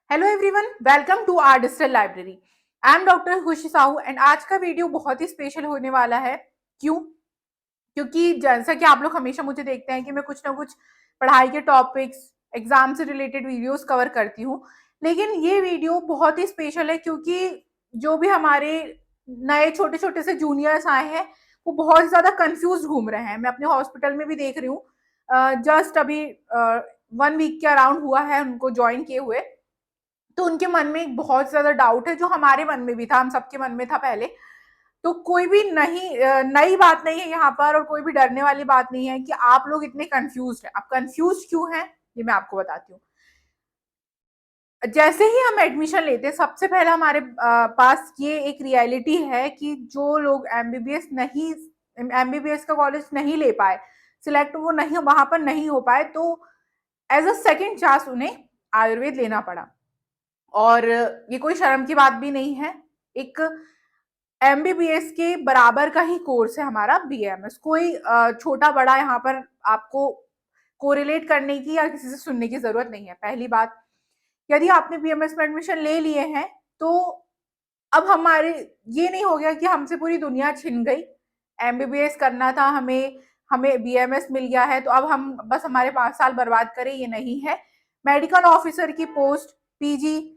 Hello everyone, welcome to our digital library. I am doctor Khushi Sahu and आज का video बहुत ही special होने वाला है। क्यों? क्योंकि जैसा कि आप लोग हमेशा मुझे देखते हैं कि मैं कुछ ना कुछ पढ़ाई के टॉपिक्स, एग्जाम से रिलेटेड वीडियोस कवर करती हूँ। लेकिन ये वीडियो बहुत ही स्पेशल है क्योंकि जो भी हमारे नए छोटे छोटे से जूनियर्स आए हैं वो बहुत ज़्यादा कंफ्यूज घूम रहे हैं। मैं अपने हॉस्पिटल में भी देख रही हूँ। जस्ट अभी 1 वीक के अराउंड हुआ है उनको ज्वाइन किए हुए। तो उनके मन में एक बहुत ज़्यादा डाउट है जो हमारे मन में भी था, हम सबके मन में था पहले। तो कोई भी नई बात नहीं है यहाँ पर और कोई भी डरने वाली बात नहीं है कि आप लोग इतने कंफ्यूज्ड हैं। आप कंफ्यूज्ड क्यों हैं, ये मैं आपको बताती हूँ। जैसे ही हम एडमिशन लेते हैं सबसे पहले हमारे पास ये एक रियलिटी है कि जो लोग एमबीबीएस का कॉलेज नहीं ले पाए, सिलेक्ट वो नहीं वहां पर नहीं हो पाए, तो एज अ सेकेंड चांस उन्हें आयुर्वेद लेना पड़ा। और ये कोई शर्म की बात भी नहीं है। एक एमबीबीएस के बराबर का ही कोर्स है हमारा बीएमएस। कोई छोटा बड़ा यहाँ पर आपको कोरिलेट करने की या किसी से सुनने की जरूरत नहीं है। पहली बात, यदि आपने बीएमएस में एडमिशन ले लिए हैं तो अब हमारे ये नहीं हो गया कि हमसे पूरी दुनिया छिन गई। एमबीबीएस करना था हमें, हमें बीएमएस मिल गया है तो अब हम बस हमारे 5 साल बर्बाद करें, ये नहीं है। मेडिकल ऑफिसर की पोस्ट, पीजी,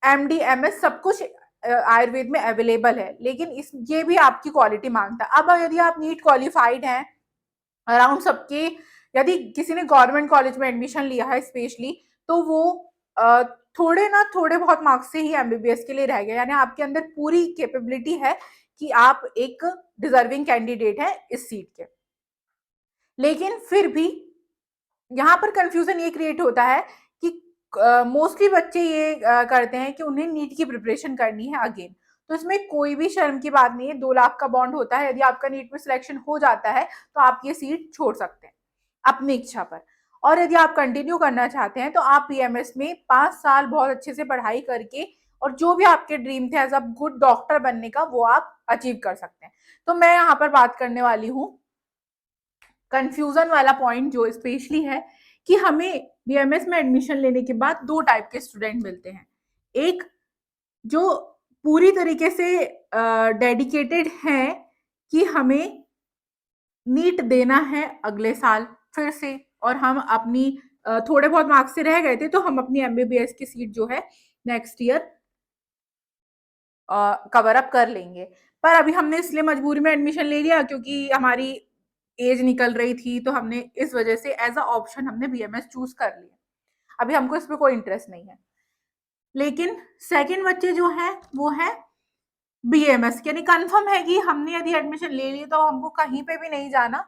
एमडी, एमएस सब कुछ आयुर्वेद में अवेलेबल है। लेकिन इस ये भी आपकी क्वालिटी मांगता है। अब यदि आप नीट क्वालिफाइड हैं अराउंड सबके, यदि किसी ने गवर्नमेंट कॉलेज में एडमिशन लिया है स्पेशली, तो वो अ, थोड़े ना थोड़े बहुत मार्क्स से ही एमबीबीएस के लिए रह गए। यानी आपके अंदर पूरी कैपेबिलिटी है कि आप एक डिजर्विंग कैंडिडेट हैं इस सीट के। लेकिन फिर भी यहाँ पर कंफ्यूजन ये क्रिएट होता है कि मोस्टली बच्चे ये करते हैं कि उन्हें नीट की प्रिपरेशन करनी है अगेन। तो इसमें कोई भी शर्म की बात नहीं है। 2 लाख का बॉन्ड होता है। यदि आपका नीट में सिलेक्शन हो जाता है तो आप ये सीट छोड़ सकते हैं अपनी इच्छा पर। और यदि आप कंटिन्यू करना चाहते हैं तो आप पीएमएस में 5 साल बहुत अच्छे से पढ़ाई करके और जो भी आपके ड्रीम थे एज अ गुड डॉक्टर बनने का, वो आप अचीव कर सकते हैं। तो मैं यहाँ पर बात करने वाली हूँ कंफ्यूजन वाला पॉइंट जो स्पेशली है कि हमें बीएमएस में एडमिशन लेने के बाद 2 टाइप के स्टूडेंट मिलते हैं। एक जो पूरी तरीके से डेडिकेटेड हैं कि हमें नीट देना है अगले साल फिर से, और हम अपनी थोड़े बहुत मार्क्स से रह गए थे तो हम अपनी एमबीबीएस की सीट जो है नेक्स्ट ईयर कवर अप कर लेंगे। पर अभी हमने इसलिए मजबूरी में एडमिशन ले लिया क्योंकि हमारी एज निकल रही थी, तो हमने इस वजह से एज अ ऑप्शन हमने बीएमएस चूज कर लिया। अभी हमको इसमें कोई इंटरेस्ट नहीं है। लेकिन सेकंड बच्चे जो है वो है बीएमएस, यानी कंफर्म है कि हमने यदि एडमिशन ले ली तो हमको कहीं पे भी नहीं जाना,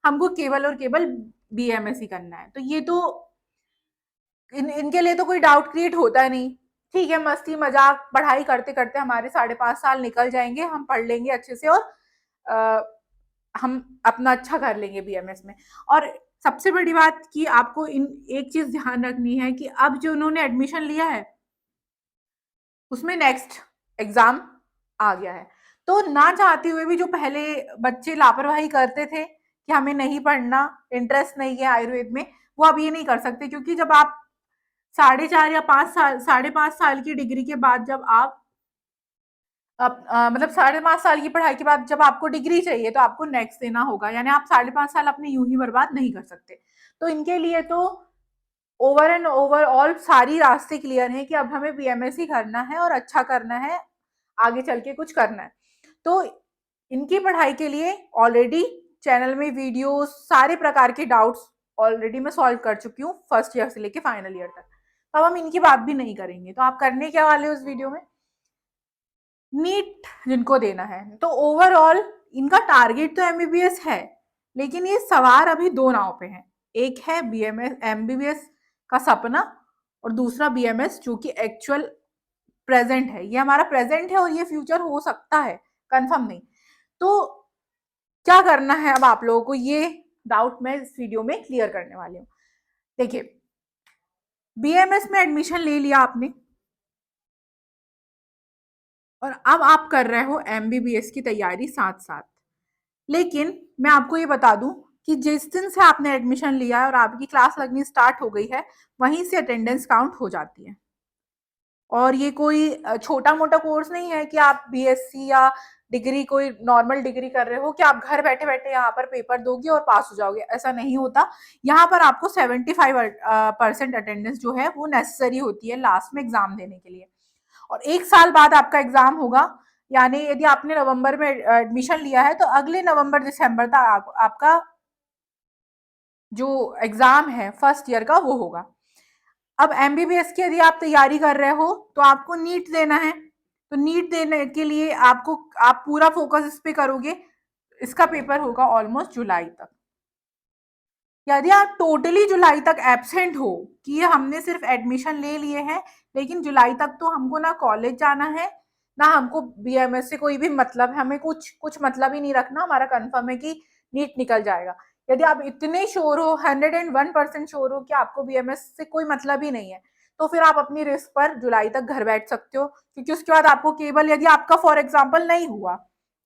हमको केवल और केवल बीएमएस ही करना है। तो ये तो इनके लिए तो कोई डाउट क्रिएट होता नहीं। ठीक है, मस्ती मजाक पढ़ाई करते करते हमारे 5.5 साल निकल जाएंगे, हम पढ़ लेंगे अच्छे से और आ, हम अपना अच्छा कर लेंगे बीएमएस में। और सबसे बड़ी बात कि आपको इन एक चीज ध्यान रखनी है कि अब जो उन्होंने एडमिशन लिया है उसमें नेक्स्ट एग्जाम आ गया है। तो ना चाहते हुए भी जो पहले बच्चे लापरवाही करते थे कि हमें नहीं पढ़ना, इंटरेस्ट नहीं है आयुर्वेद में, वो अब ये नहीं कर सकते। क्योंकि जब आप 4.5 या 5 साल 5.5 साल की डिग्री के बाद जब आप मतलब 5.5 साल की पढ़ाई के बाद जब आपको डिग्री चाहिए तो आपको नेक्स्ट देना होगा। यानी आप 5.5 साल अपने यूं ही बर्बाद नहीं कर सकते। तो इनके लिए तो ओवर एंड ओवरऑल सारी रास्ते क्लियर हैं कि अब हमें बीएमएस ही करना है और अच्छा करना है, आगे चल के कुछ करना है। तो इनकी पढ़ाई के लिए ऑलरेडी चैनल में वीडियोस, सारे प्रकार के डाउट्स ऑलरेडी मैं सॉल्व कर चुकी हूँ फर्स्ट ईयर से लेके फाइनल ईयर तक। तो अब हम इनकी बात भी नहीं करेंगे। तो आप करने क्या वाले हो उस वीडियो में, नीट जिनको देना है। तो ओवरऑल इनका टारगेट तो एमबीबीएस है, लेकिन ये सवार अभी दो नाव पे हैं। एक है बीएमएस एमबीबीएस का सपना, और दूसरा बीएमएस जो कि एक्चुअल प्रेजेंट है। ये हमारा प्रेजेंट है और ये फ्यूचर हो सकता है, कंफर्म नहीं। तो क्या करना है अब आप लोगों को, ये डाउट मैं इस वीडियो में क्लियर करने वाली हूँ। देखिए, बीएमएस में एडमिशन ले लिया आपने और अब आप कर रहे हो एमबीबीएस की तैयारी साथ साथ। लेकिन मैं आपको ये बता दूं कि जिस दिन से आपने एडमिशन लिया है और आपकी क्लास लगनी स्टार्ट हो गई है, वहीं से अटेंडेंस काउंट हो जाती है। और ये कोई छोटा मोटा कोर्स नहीं है कि आप बीएससी या डिग्री कोई नॉर्मल डिग्री कर रहे हो कि आप घर बैठे बैठे यहाँ पर पेपर दोगे और पास हो जाओगे, ऐसा नहीं होता। यहाँ पर आपको 75% अटेंडेंस जो है वो नेसेसरी होती है लास्ट में एग्जाम देने के लिए। और 1 साल बाद आपका एग्जाम होगा, यानी यदि आपने नवंबर में एडमिशन लिया है तो अगले नवंबर दिसंबर तक आपका जो एग्जाम है फर्स्ट ईयर का वो होगा। अब एमबीबीएस की यदि आप तैयारी कर रहे हो तो आपको नीट देना है, तो नीट देने के लिए आप पूरा फोकस इस पे करोगे। इसका पेपर होगा ऑलमोस्ट जुलाई तक। यदि आप टोटली जुलाई तक एब्सेंट हो कि ये हमने सिर्फ एडमिशन ले लिए हैं, लेकिन जुलाई तक तो हमको ना कॉलेज जाना है ना हमको बीएमएस से कोई भी मतलब है, हमें कुछ कुछ मतलब ही नहीं रखना, हमारा कंफर्म है कि नीट निकल जाएगा। यदि आप इतने श्योर हो, 101% श्योर हो कि आपको बीएमएस से कोई मतलब ही नहीं है, तो फिर आप अपनी रिस्क पर जुलाई तक घर बैठ सकते हो, क्योंकि उसके बाद आपको केवल यदि आपका फॉर एग्जाम्पल नहीं हुआ,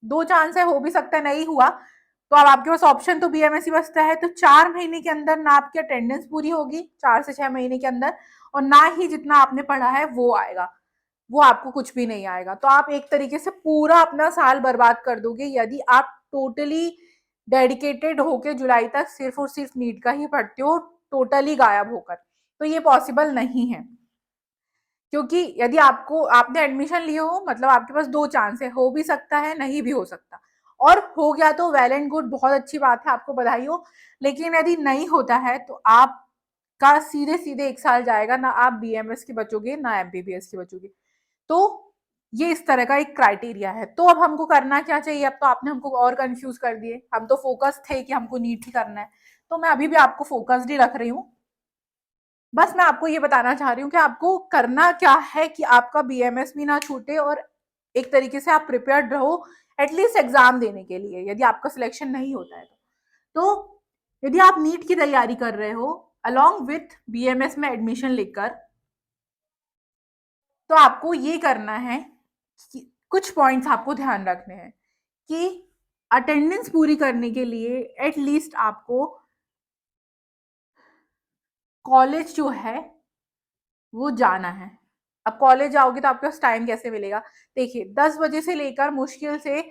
2 चांस है, हो भी सकता है नहीं हुआ, तो अब आपके पास ऑप्शन तो बीएमएस ही बचता है। तो 4 महीने के अंदर ना आपकी अटेंडेंस पूरी होगी, 4 से 6 महीने के अंदर, और ना ही जितना आपने पढ़ा है वो आएगा, वो आपको कुछ भी नहीं आएगा। तो आप एक तरीके से पूरा अपना साल बर्बाद कर दोगे यदि आप टोटली डेडिकेटेड होके जुलाई तक सिर्फ और सिर्फ नीट का ही पढ़ते हो, टोटली गायब होकर। तो ये पॉसिबल नहीं है, क्योंकि यदि आपने एडमिशन लिए हो मतलब आपके पास 2 चांस है, हो भी सकता है नहीं भी हो सकता, और हो गया तो वेल एंड गुड, बहुत अच्छी बात है, आपको बधाई हो। लेकिन यदि नहीं होता है तो आपका सीधे सीधे 1 साल जाएगा, ना आप बीएमएस की बचोगे ना एमबीबीएस की बचोगे। तो ये इस तरह का एक क्राइटेरिया है। तो अब हमको करना क्या चाहिए? अब तो आपने हमको और कंफ्यूज कर दिए, हम तो फोकस थे कि हमको नीट ही करना है, तो मैं अभी भी आपको फोकस्ड ही रख रही हूँ। बस मैं आपको ये बताना चाह रही हूँ कि आपको करना क्या है कि आपका बीएमएस भी ना छूटे और एक तरीके से आप प्रिपेयर्ड रहो एटलीस्ट एग्जाम देने के लिए, यदि आपका सिलेक्शन नहीं होता है तो यदि आप नीट की तैयारी कर रहे हो अलोंग विथ बीएमएस में एडमिशन लेकर, तो आपको ये करना है कि कुछ पॉइंट्स आपको ध्यान रखने हैं कि अटेंडेंस पूरी करने के लिए एटलीस्ट आपको कॉलेज जो है वो जाना है। अब कॉलेज जाओगे तो आपके पास टाइम कैसे मिलेगा? देखिए 10 बजे से लेकर मुश्किल से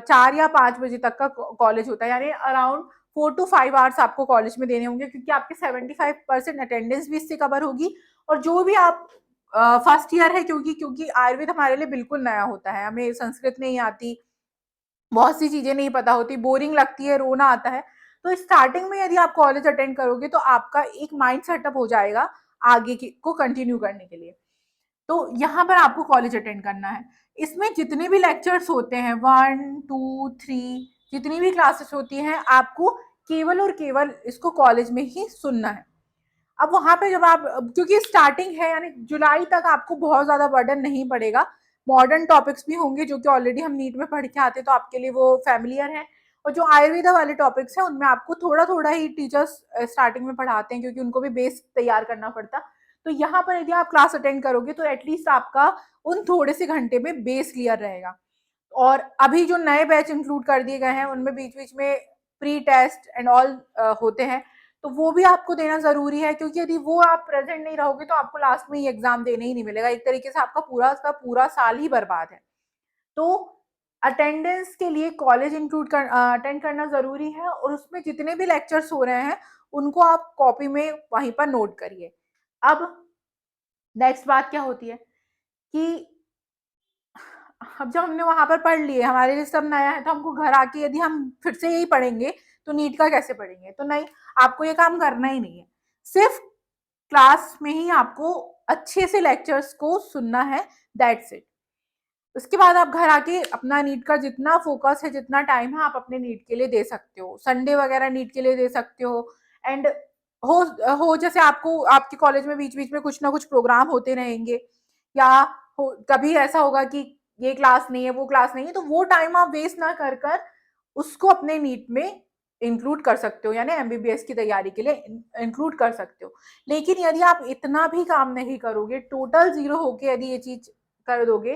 4 या 5 बजे तक का कॉलेज होता है, यानी अराउंड 4 to 5 आवर्स आपको कॉलेज में देने होंगे, क्योंकि आपके 75% अटेंडेंस भी इससे कवर होगी। और जो भी आप फर्स्ट ईयर है, क्योंकि क्योंकि आयुर्वेद हमारे लिए बिल्कुल नया होता है, हमें संस्कृत नहीं आती, बहुत सी चीजें नहीं पता होती, बोरिंग लगती है, रोना आता है। तो स्टार्टिंग में यदि आप कॉलेज अटेंड करोगे तो आपका एक माइंड सेटअप हो जाएगा आगे को कंटिन्यू करने के लिए। तो यहाँ पर आपको कॉलेज अटेंड करना है। इसमें जितने भी लेक्चर्स होते हैं 1 2 3, जितनी भी क्लासेस होती हैं, आपको केवल और केवल इसको कॉलेज में ही सुनना है। अब वहां पे जब आप, क्योंकि स्टार्टिंग है यानी जुलाई तक आपको बहुत ज्यादा बर्डन नहीं पड़ेगा, मॉडर्न टॉपिक्स भी होंगे जो कि ऑलरेडी हम नीट में पढ़ के आते, तो आपके लिए वो फैमिलियर है। और जो आयुर्वेदा वाले टॉपिक्स हैं उनमें आपको थोड़ा थोड़ा ही टीचर्स स्टार्टिंग में पढ़ाते हैं, क्योंकि उनको भी बेस तैयार करना पड़ता। तो यहाँ पर यदि आप क्लास अटेंड करोगे तो एटलीस्ट आपका उन थोड़े से घंटे में बेस क्लियर रहेगा। और अभी जो नए बैच इंक्लूड कर दिए गए हैं उनमें बीच बीच में प्री टेस्ट एंड ऑल होते हैं, तो वो भी आपको देना जरूरी है, क्योंकि यदि वो आप प्रेजेंट नहीं रहोगे तो आपको लास्ट में ये एग्जाम देने ही नहीं मिलेगा, एक तरीके से आपका पूरा का पूरा साल ही बर्बाद है। तो अटेंडेंस के लिए कॉलेज अटेंड करना जरूरी है, और उसमें जितने भी लेक्चर्स हो रहे हैं उनको आप कॉपी में वहीं पर नोट करिए। अब नेक्स्ट बात क्या होती है कि अब जब हमने वहां पर पढ़ लिए, हमारे लिए सब नया है, तो हमको घर आके यदि हम फिर से यही पढ़ेंगे तो नीट का कैसे पढ़ेंगे? तो नहीं, आपको ये काम करना ही नहीं है। सिर्फ क्लास में ही आपको अच्छे से लेक्चर्स को सुनना है, दैट्स इट। उसके बाद आप घर आके अपना नीट का जितना फोकस है, जितना टाइम है, आप अपने नीट के लिए दे सकते हो, संडे वगैरह नीट के लिए दे सकते हो। एंड हो जैसे आपको आपके कॉलेज में बीच बीच में कुछ ना कुछ प्रोग्राम होते रहेंगे, या कभी ऐसा होगा कि ये क्लास नहीं है वो क्लास नहीं है, तो वो टाइम आप वेस्ट ना कर कर उसको अपने नीट में इंक्लूड कर सकते हो, यानी एमबीबीएस की तैयारी के लिए इंक्लूड कर सकते हो। लेकिन यदि आप इतना भी काम नहीं करोगे, टोटल जीरो होके यदि ये चीज कर दोगे,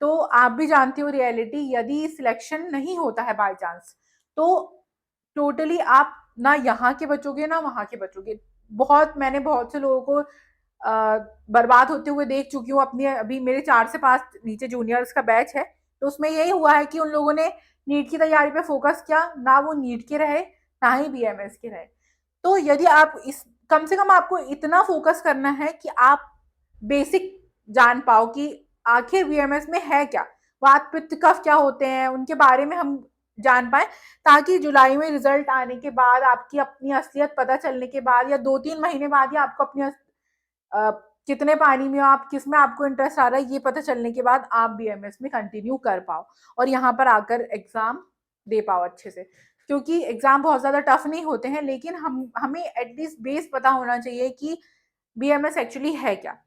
तो आप भी जानते हो रियलिटी, यदि सिलेक्शन नहीं होता है बाय चांस, तो टोटली आप ना यहाँ के बचोगे ना वहां के बचोगे। मैंने बहुत से लोगों को बर्बाद होते हुए देख चुकी हूँ अपनी, अभी मेरे 4 से 5 नीचे जूनियर्स का बैच है, तो उसमें यही हुआ है कि उन लोगों ने नीट की तैयारी पे फोकस किया, ना वो नीट के रहे, ना ही बीएमएस के रहे। तो यदि आप इस कम से कम आपको इतना फोकस करना है कि आप बेसिक जान पाओ कि आखिर बीएमएस में है क्या, वात पित्त कफ क्या होते हैं, उनके बारे में हम जान पाए, ताकि जुलाई में रिजल्ट आने के बाद, आपकी अपनी असलियत पता चलने के बाद, या 2-3 महीने बाद ही आपको अपनी कितने पानी में हो आप, किस में आपको इंटरेस्ट आ रहा है, ये पता चलने के बाद आप बीएमएस में कंटिन्यू कर पाओ और यहाँ पर आकर एग्जाम दे पाओ अच्छे से। क्योंकि एग्जाम बहुत ज्यादा टफ नहीं होते हैं, लेकिन हमें एटलीस्ट बेस पता होना चाहिए कि बीएमएस एक्चुअली है क्या।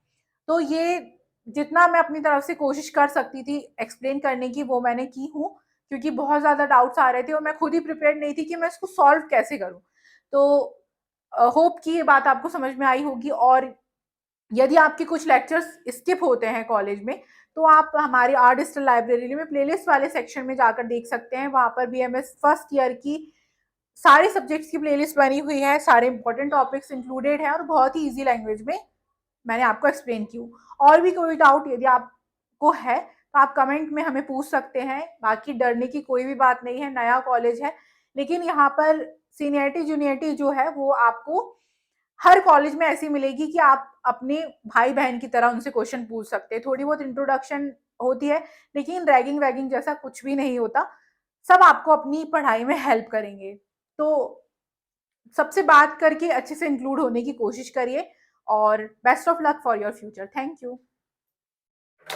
तो ये जितना मैं अपनी तरफ से कोशिश कर सकती थी एक्सप्लेन करने की, वो मैंने की हूँ, क्योंकि बहुत ज्यादा डाउट्स आ रहे थे और मैं खुद ही प्रिपेयर नहीं थी कि मैं इसको सॉल्व कैसे करूँ। तो होप कि ये बात आपको समझ में आई होगी। और यदि आपके कुछ लेक्चर्स स्किप होते हैं कॉलेज में, तो आप हमारी आर डिजिटल लाइब्रेरी में प्लेलिस्ट वाले सेक्शन में जाकर देख सकते हैं। वहां पर बीएमएस फर्स्ट ईयर की सारे सब्जेक्ट्स की प्लेलिस्ट बनी हुई है, सारे इंपॉर्टेंट टॉपिक्स इंक्लूडेड है और बहुत ही इजी लैंग्वेज में मैंने आपको एक्सप्लेन की। और भी कोई डाउट यदि आपको है तो आप कमेंट में हमें पूछ सकते हैं। बाकी डरने की कोई भी बात नहीं है, नया कॉलेज है, लेकिन यहाँ पर सीनियरिटी जूनियरिटी जो है वो आपको हर कॉलेज में ऐसी मिलेगी कि आप अपने भाई बहन की तरह उनसे क्वेश्चन पूछ सकते हैं। थोड़ी बहुत इंट्रोडक्शन होती है, लेकिन रैगिंग वैगिंग जैसा कुछ भी नहीं होता। सब आपको अपनी पढ़ाई में हेल्प करेंगे। तो सबसे बात करके अच्छे से इंक्लूड होने की कोशिश करिए और best of luck for your future. Thank you.